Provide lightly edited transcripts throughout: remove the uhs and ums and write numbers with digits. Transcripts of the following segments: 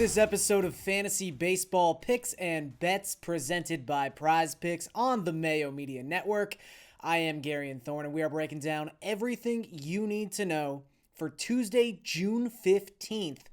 this episode of Fantasy Baseball Picks and Bets presented by Prize Picks on the Mayo Media Network. I am Garion Thorne, and we are breaking down everything you need to know for Tuesday, June 15th,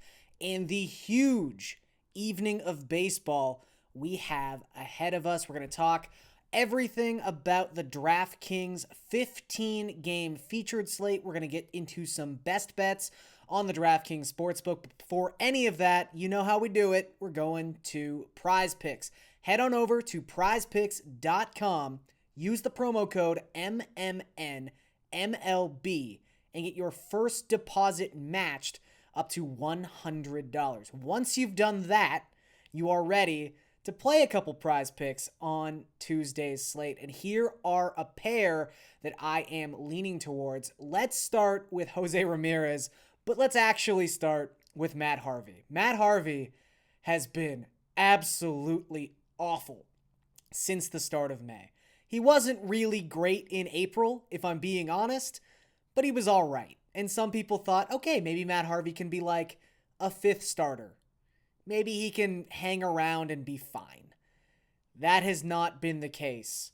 and the huge evening of baseball we have ahead of us. We're going to talk everything about the DraftKings 15-game featured slate. We're going to get into some best bets on the DraftKings Sportsbook. But before any of that, you know how we do it. We're going to Prize Picks. Head on over to prizepicks.com. Use the promo code MMNMLB and get your first deposit matched up to $100. Once you've done that, you are ready to play a couple Prize Picks on Tuesday's slate. And here are a pair that I am leaning towards. Let's start with Jose Ramirez, but let's actually start with Matt Harvey. Matt Harvey has been absolutely awful since the start of May. He wasn't really great in April, if I'm being honest, but he was all right. And some people thought, okay, maybe Matt Harvey can be like a fifth starter. Maybe he can hang around and be fine. That has not been the case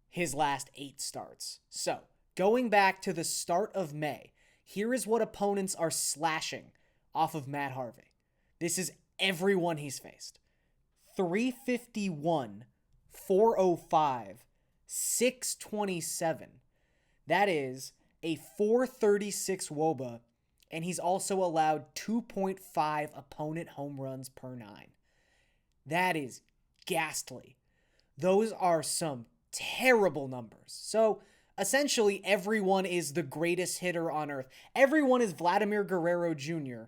his last 8 starts. So, going back to the start of May, here is what opponents are slashing off of Matt Harvey. This is everyone he's faced. 351, 405, 627. That is a 436 WOBA, and he's also allowed 2.5 opponent home runs per 9. That is ghastly. Those are some terrible numbers. So, essentially, everyone is the greatest hitter on earth. Everyone is Vladimir Guerrero Jr.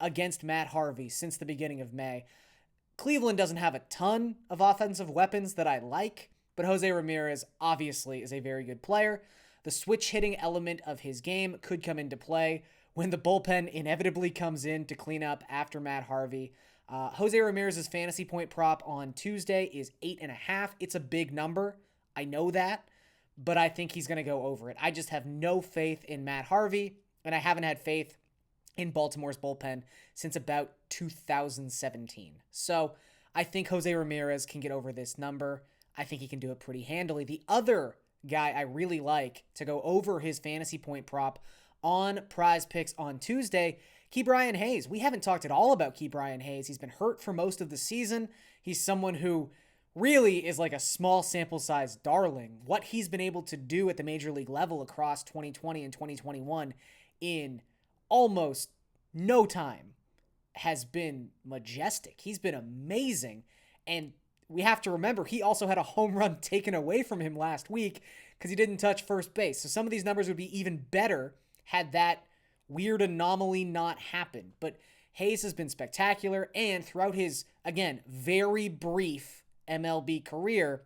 against Matt Harvey since the beginning of May. Cleveland doesn't have a ton of offensive weapons that I like, but Jose Ramirez obviously is a very good player. The switch hitting element of his game could come into play when the bullpen inevitably comes in to clean up after Matt Harvey. Jose Ramirez's fantasy point prop on Tuesday is 8.5. It's a big number. I know that, but I think he's going to go over it. I just have no faith in Matt Harvey, and I haven't had faith in Baltimore's bullpen since about 2017. So I think Jose Ramirez can get over this number. I think he can do it pretty handily. The other guy I really like to go over his fantasy point prop on Prize Picks on Tuesday, Ke'Bryan Hayes. We haven't talked at all about Ke'Bryan Hayes. He's been hurt for most of the season. He's someone who really is like a small sample size darling. What he's been able to do at the major league level across 2020 and 2021 in almost no time has been majestic. He's been amazing. And we have to remember, he also had a home run taken away from him last week because he didn't touch first base. So some of these numbers would be even better had that weird anomaly not happened. But Hayes has been spectacular, and throughout his, again, very brief MLB career,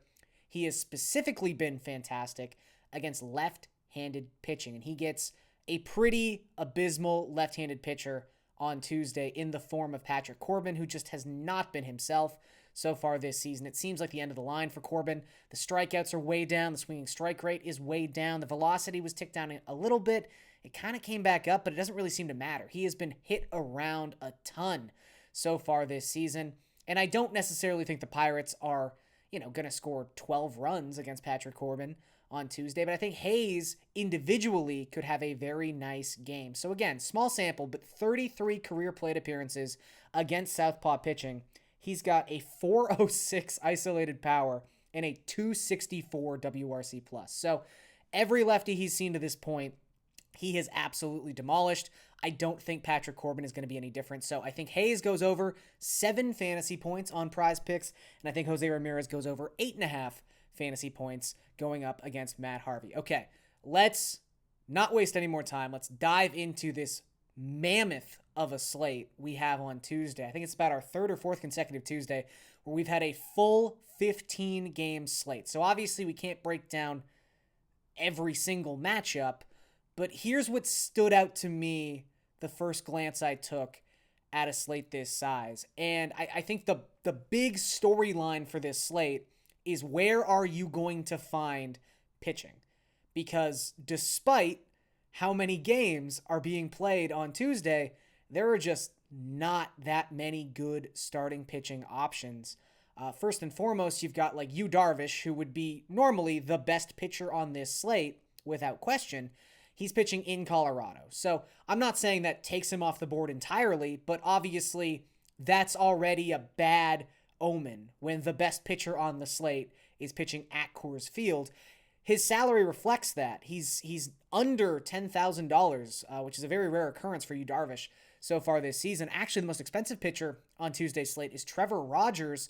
he has specifically been fantastic against left-handed pitching. And he gets a pretty abysmal left-handed pitcher on Tuesday in the form of Patrick Corbin, who just has not been himself so far this season. It seems like the end of the line for Corbin. The strikeouts are way down. The swinging strike rate is way down. The velocity was ticked down a little bit. It kind of came back up, but it doesn't really seem to matter. He has been hit around a ton so far this season. And I don't necessarily think the Pirates are, going to score 12 runs against Patrick Corbin on Tuesday, but I think Hayes individually could have a very nice game. So again, small sample, but 33 career plate appearances against southpaw pitching. He's got a 406 isolated power and a 264 WRC+. So every lefty he's seen to this point, he has absolutely demolished. I don't think Patrick Corbin is going to be any different. So I think Hayes goes over 7 fantasy points on Prize Picks, and I think Jose Ramirez goes over 8.5 fantasy points going up against Matt Harvey. Okay, let's not waste any more time. Let's dive into this mammoth of a slate we have on Tuesday. I think it's about our 3rd or 4th consecutive Tuesday where we've had a full 15-game slate. So obviously we can't break down every single matchup, but here's what stood out to me the first glance I took at a slate this size. And I think the big storyline for this slate is, where are you going to find pitching? Because despite how many games are being played on Tuesday, there are just not that many good starting pitching options. First and foremost, you've got like Yu Darvish, who would be normally the best pitcher on this slate without question. He's pitching in Colorado. So I'm not saying that takes him off the board entirely, but obviously that's already a bad omen when the best pitcher on the slate is pitching at Coors Field. His salary reflects that. He's under $10,000, which is a very rare occurrence for Yu Darvish so far this season. Actually, the most expensive pitcher on Tuesday's slate is Trevor Rogers,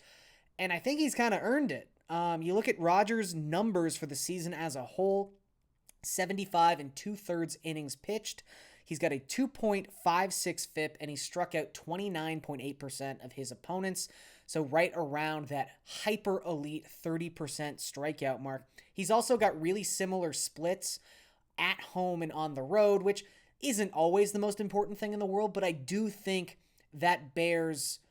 and I think he's kind of earned it. You look at Rogers' numbers for the season as a whole, 75 and 2/3 innings pitched. He's got a 2.56 FIP, and he struck out 29.8% of his opponents. So right around that hyper elite 30% strikeout mark. He's also got really similar splits at home and on the road, which isn't always the most important thing in the world, but I do think that bears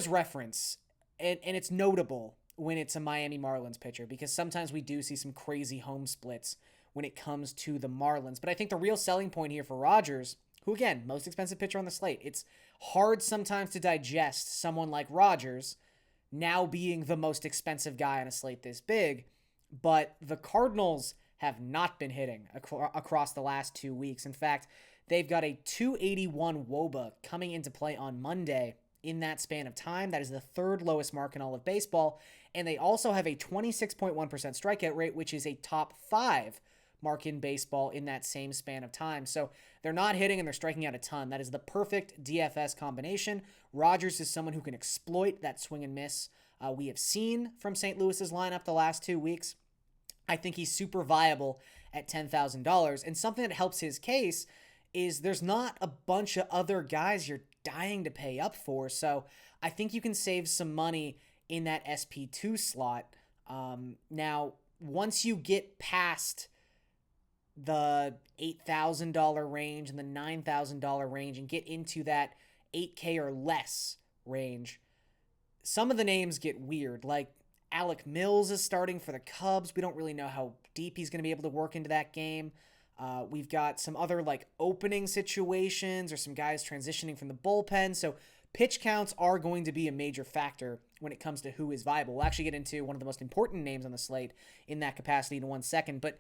reference, and it's notable when it's a Miami Marlins pitcher, because sometimes we do see some crazy home splits when it comes to the Marlins. But I think the real selling point here for Rogers, who again, most expensive pitcher on the slate, it's hard sometimes to digest someone like Rogers now being the most expensive guy on a slate this big, but the Cardinals have not been hitting across the last 2 weeks. In fact, they've got a 281 WOBA coming into play on Monday in that span of time. That is the third lowest mark in all of baseball. And they also have a 26.1% strikeout rate, which is a top 5 mark in baseball in that same span of time. So they're not hitting and they're striking out a ton. That is the perfect DFS combination. Rogers is someone who can exploit that swing and miss we have seen from St. Louis's lineup the last 2 weeks. I think he's super viable at $10,000. And something that helps his case is there's not a bunch of other guys you're dying to pay up for. So I think you can save some money in that SP2 slot. Now, once you get past the $8,000 range and the $9,000 range and get into that $8K or less range, some of the names get weird. Like Alec Mills is starting for the Cubs. We don't really know how deep he's going to be able to work into that game. We've got some other like opening situations or some guys transitioning from the bullpen. So pitch counts are going to be a major factor when it comes to who is viable. We'll actually get into one of the most important names on the slate in that capacity in 1 second. But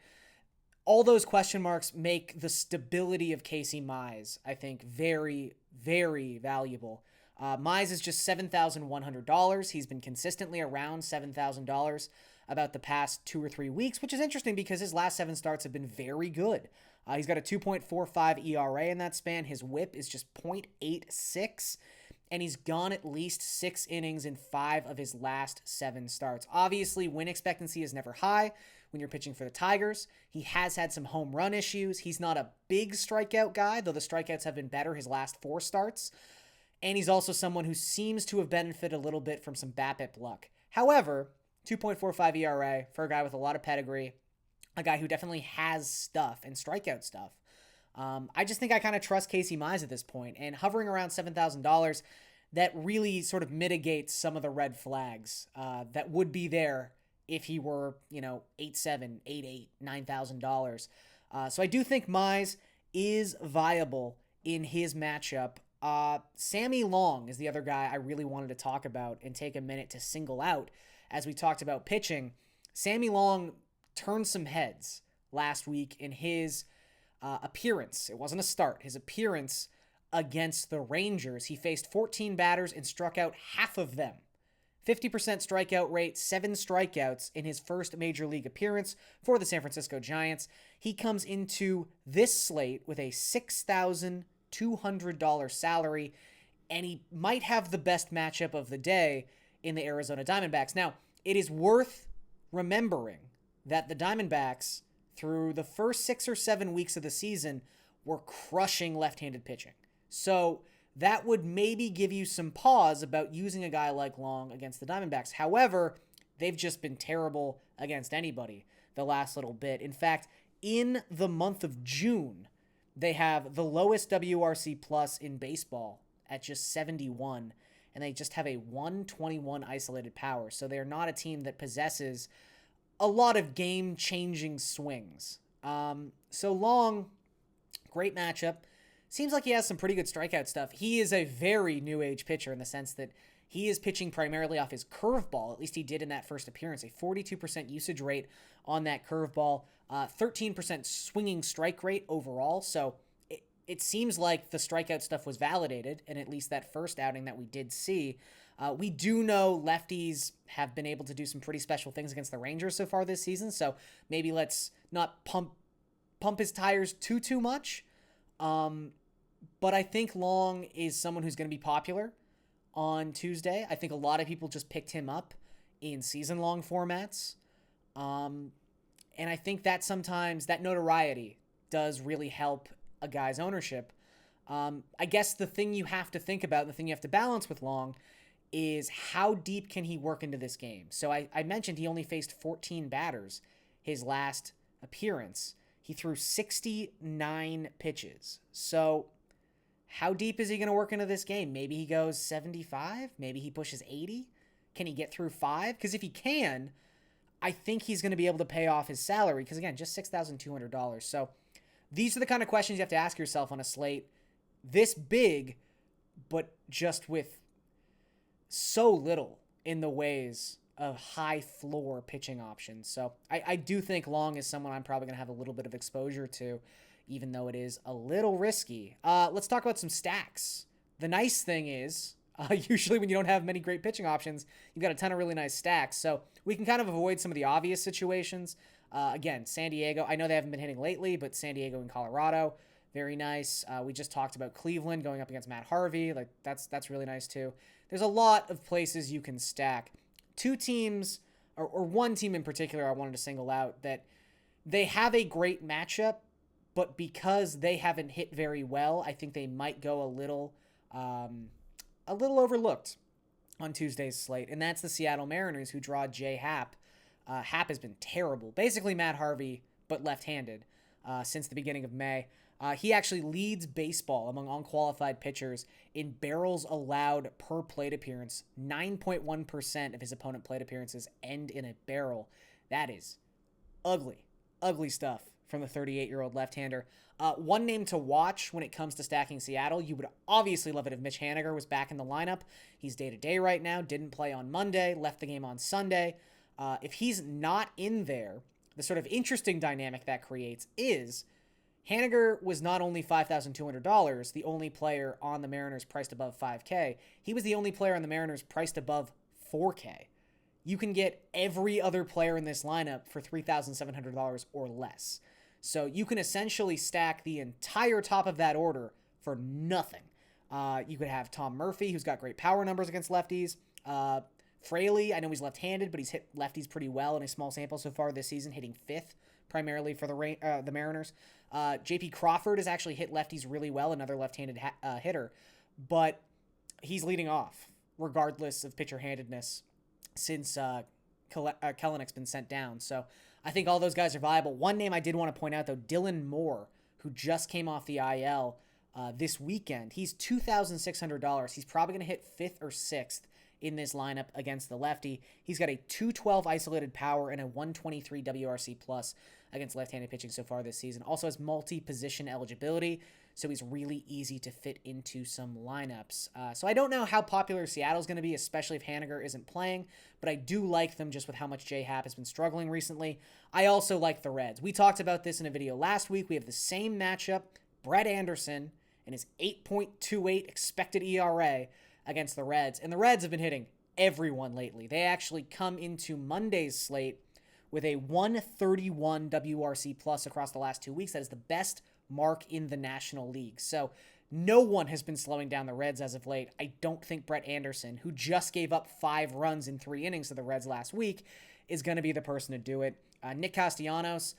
all those question marks make the stability of Casey Mize, I think, very, very valuable. Mize is just $7,100. He's been consistently around $7,000 about the past 2 or 3 weeks, which is interesting because his last 7 starts have been very good. He's got a 2.45 ERA in that span. His whip is just 0.86, and he's gone at least 6 innings in 5 of his last 7 starts. Obviously, win expectancy is never high when you're pitching for the Tigers. He has had some home run issues. He's not a big strikeout guy, though the strikeouts have been better his last 4 starts. And he's also someone who seems to have benefited a little bit from some BABIP luck. However, 2.45 ERA for a guy with a lot of pedigree, a guy who definitely has stuff and strikeout stuff. I just think I kind of trust Casey Mize at this point, and hovering around $7,000, that really sort of mitigates some of the red flags that would be there if he were, $8,700, $8,800, $9,000. So I do think Mize is viable in his matchup. Sammy Long is the other guy I really wanted to talk about and take a minute to single out as we talked about pitching. Sammy Long turned some heads last week in his appearance. It wasn't a start. His appearance against the Rangers. He faced 14 batters and struck out half of them. 50% strikeout rate, 7 strikeouts in his first major league appearance for the San Francisco Giants. He comes into this slate with a $6,200 salary, and he might have the best matchup of the day in the Arizona Diamondbacks. Now, it is worth remembering that the Diamondbacks, through the first 6 or 7 weeks of the season, were crushing left-handed pitching. So that would maybe give you some pause about using a guy like Long against the Diamondbacks. However, they've just been terrible against anybody the last little bit. In fact, in the month of June, they have the lowest WRC plus in baseball at just 71, and they just have a 121 isolated power. So they're not a team that possesses a lot of game-changing swings. So Long, great matchup. seems like he has some pretty good strikeout stuff. He is a very new age pitcher in the sense that he is pitching primarily off his curveball. At least he did in that first appearance. A 42% usage rate on that curveball, 13% swinging strike rate overall. So it seems like the strikeout stuff was validated, and at least that first outing that we did see. We do know lefties have been able to do some pretty special things against the Rangers so far this season, so maybe let's not pump his tires too much. But I think Long is someone who's going to be popular on Tuesday. I think a lot of people just picked him up in season-long formats. And I think that sometimes that notoriety does really help a guy's ownership. I guess the thing you have to think about, the thing you have to balance with Long, is how deep can he work into this game? So I mentioned he only faced 14 batters his last appearance. He threw 69 pitches. So how deep is he going to work into this game? Maybe he goes 75? Maybe he pushes 80? Can he get through 5? Because if he can, I think he's going to be able to pay off his salary. Because again, just $6,200. So these are the kind of questions you have to ask yourself on a slate this big, but just with so little in the ways of high floor pitching options. So I do think Long is someone I'm probably going to have a little bit of exposure to, even though it is a little risky. Let's talk about some stacks. The nice thing is, usually when you don't have many great pitching options, you've got a ton of really nice stacks. So we can kind of avoid some of the obvious situations. Again, San Diego, I know they haven't been hitting lately, but San Diego and Colorado, very nice. We just talked about Cleveland going up against Matt Harvey. Like that's really nice too. There's a lot of places you can stack. Two teams, or one team in particular I wanted to single out, that they have a great matchup, but because they haven't hit very well, I think they might go a little overlooked on Tuesday's slate, and that's the Seattle Mariners, who draw Jay Happ. Happ has been terrible. Basically Matt Harvey, but left-handed since the beginning of May. He actually leads baseball among unqualified pitchers in barrels allowed per plate appearance. 9.1% of his opponent plate appearances end in a barrel. That is ugly stuff from the 38-year-old left-hander. One name to watch when it comes to stacking Seattle, you would obviously love it if Mitch Haniger was back in the lineup. He's day-to-day right now, didn't play on Monday, left the game on Sunday. If he's not in there, the sort of interesting dynamic that creates is Haniger was not only $5,200, the only player on the Mariners priced above $5K. He was the only player on the Mariners priced above $4K. You can get every other player in this lineup for $3,700 or less. So you can essentially stack the entire top of that order for nothing. You could have Tom Murphy, who's got great power numbers against lefties. Fraley, I know he's left-handed, but he's hit lefties pretty well in a small sample so far this season, hitting 5th primarily for the Mariners. J.P. Crawford has actually hit lefties really well, another left-handed hitter, but he's leading off regardless of pitcher-handedness since Kelenick's been sent down. So I think all those guys are viable. One name I did want to point out, though, Dylan Moore, who just came off the IL this weekend. He's $2,600. He's probably going to hit 5th or 6th in this lineup against the lefty. He's got a 212 isolated power and a 123 WRC plus against left-handed pitching so far this season. Also has multi-position eligibility, so he's really easy to fit into some lineups. So I don't know how popular Seattle's going to be, especially if Haniger isn't playing, but I do like them just with how much J Happ has been struggling recently. I also like the Reds. We talked about this in a video last week. We have the same matchup, Brett Anderson and his 8.28 expected ERA against the Reds. And the Reds have been hitting everyone lately. They actually come into Monday's slate with a 131 WRC plus across the last 2 weeks. That is the best mark in the National League. So no one has been slowing down the Reds as of late. I don't think Brett Anderson, who just gave up 5 runs in 3 innings to the Reds last week, is going to be the person to do it. Nick Castellanos,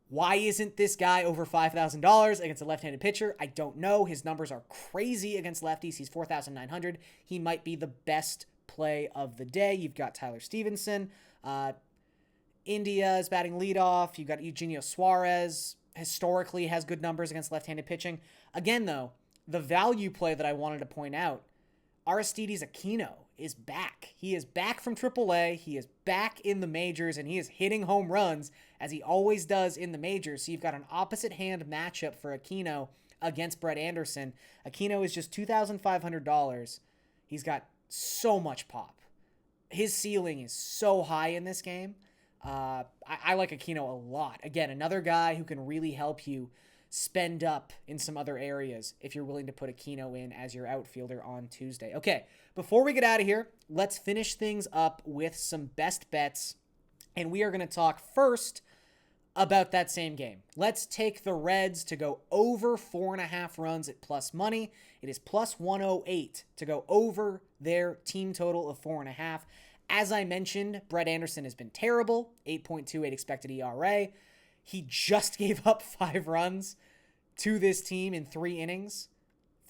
why isn't this guy over $5,000 against a left-handed pitcher? I don't know. His numbers are crazy against lefties. He's $4,900. He might be the best play of the day. You've got Tyler Stevenson. India is batting leadoff. You've got Eugenio Suarez. Historically has good numbers against left-handed pitching. Again, though, the value play that I wanted to point out, Aristides Aquino is back. He is back from AAA. He is back in the majors, and he is hitting home runs as he always does in the majors. So you've got an opposite hand matchup for Aquino against Brett Anderson. Aquino is just $2,500. He's got so much pop. His ceiling is so high in this game. I like Aquino a lot. Again, another guy who can really help you spend up in some other areas if you're willing to put Aquino in as your outfielder on Tuesday. Okay, before we get out of here, let's finish things up with some best bets. And we are going to talk first about that same game. Let's take the Reds to go over 4.5 runs at plus money. It is plus 108 to go over their team total of 4.5. As I mentioned, Brett Anderson has been terrible, 8.28 expected ERA. He just gave up 5 runs to this team in 3 innings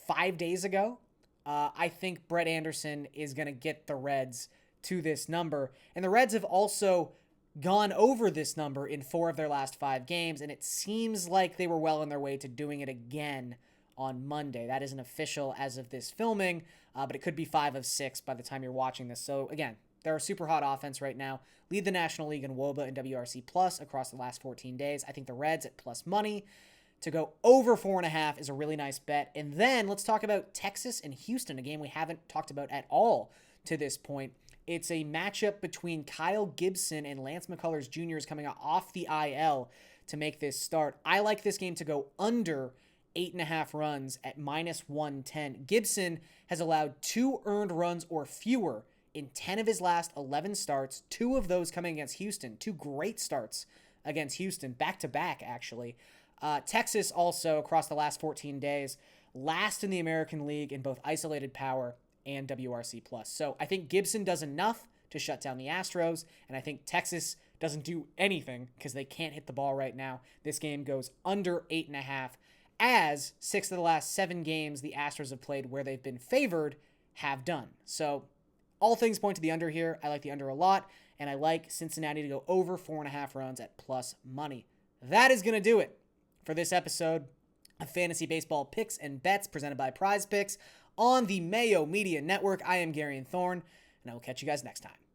5 days ago. I think Brett Anderson is going to get the Reds to this number. And the Reds have also gone over this number in 4 of their last 5 games, and it seems like they were well on their way to doing it again on Monday. That isn't official as of this filming, but it could be 5 of 6 by the time you're watching this. So again, they're a super hot offense right now. Lead the National League in WOBA and WRC plus across the last 14 days. I think the Reds at plus money to go over 4.5 is a really nice bet. And then let's talk about Texas and Houston, a game we haven't talked about at all to this point. It's a matchup between Kyle Gibson and Lance McCullers Jr. is coming off the IL to make this start. I like this game to go under 8.5 runs at minus 110. Gibson has allowed 2 earned runs or fewer in 10 of his last 11 starts, 2 of those coming against Houston. 2 great starts against Houston, back-to-back, actually. Texas also, across the last 14 days, last in the American League in both isolated power and WRC+. So I think Gibson does enough to shut down the Astros, and I think Texas doesn't do anything because they can't hit the ball right now. This game goes under 8.5, as 6 of the last 7 games the Astros have played where they've been favored have done. So all things point to the under here. I like the under a lot, and I like Cincinnati to go over 4.5 runs at plus money. That is going to do it for this episode of Fantasy Baseball Picks and Bets presented by Prize Picks on the Mayo Media Network. I am Garion Thorne, and I will catch you guys next time.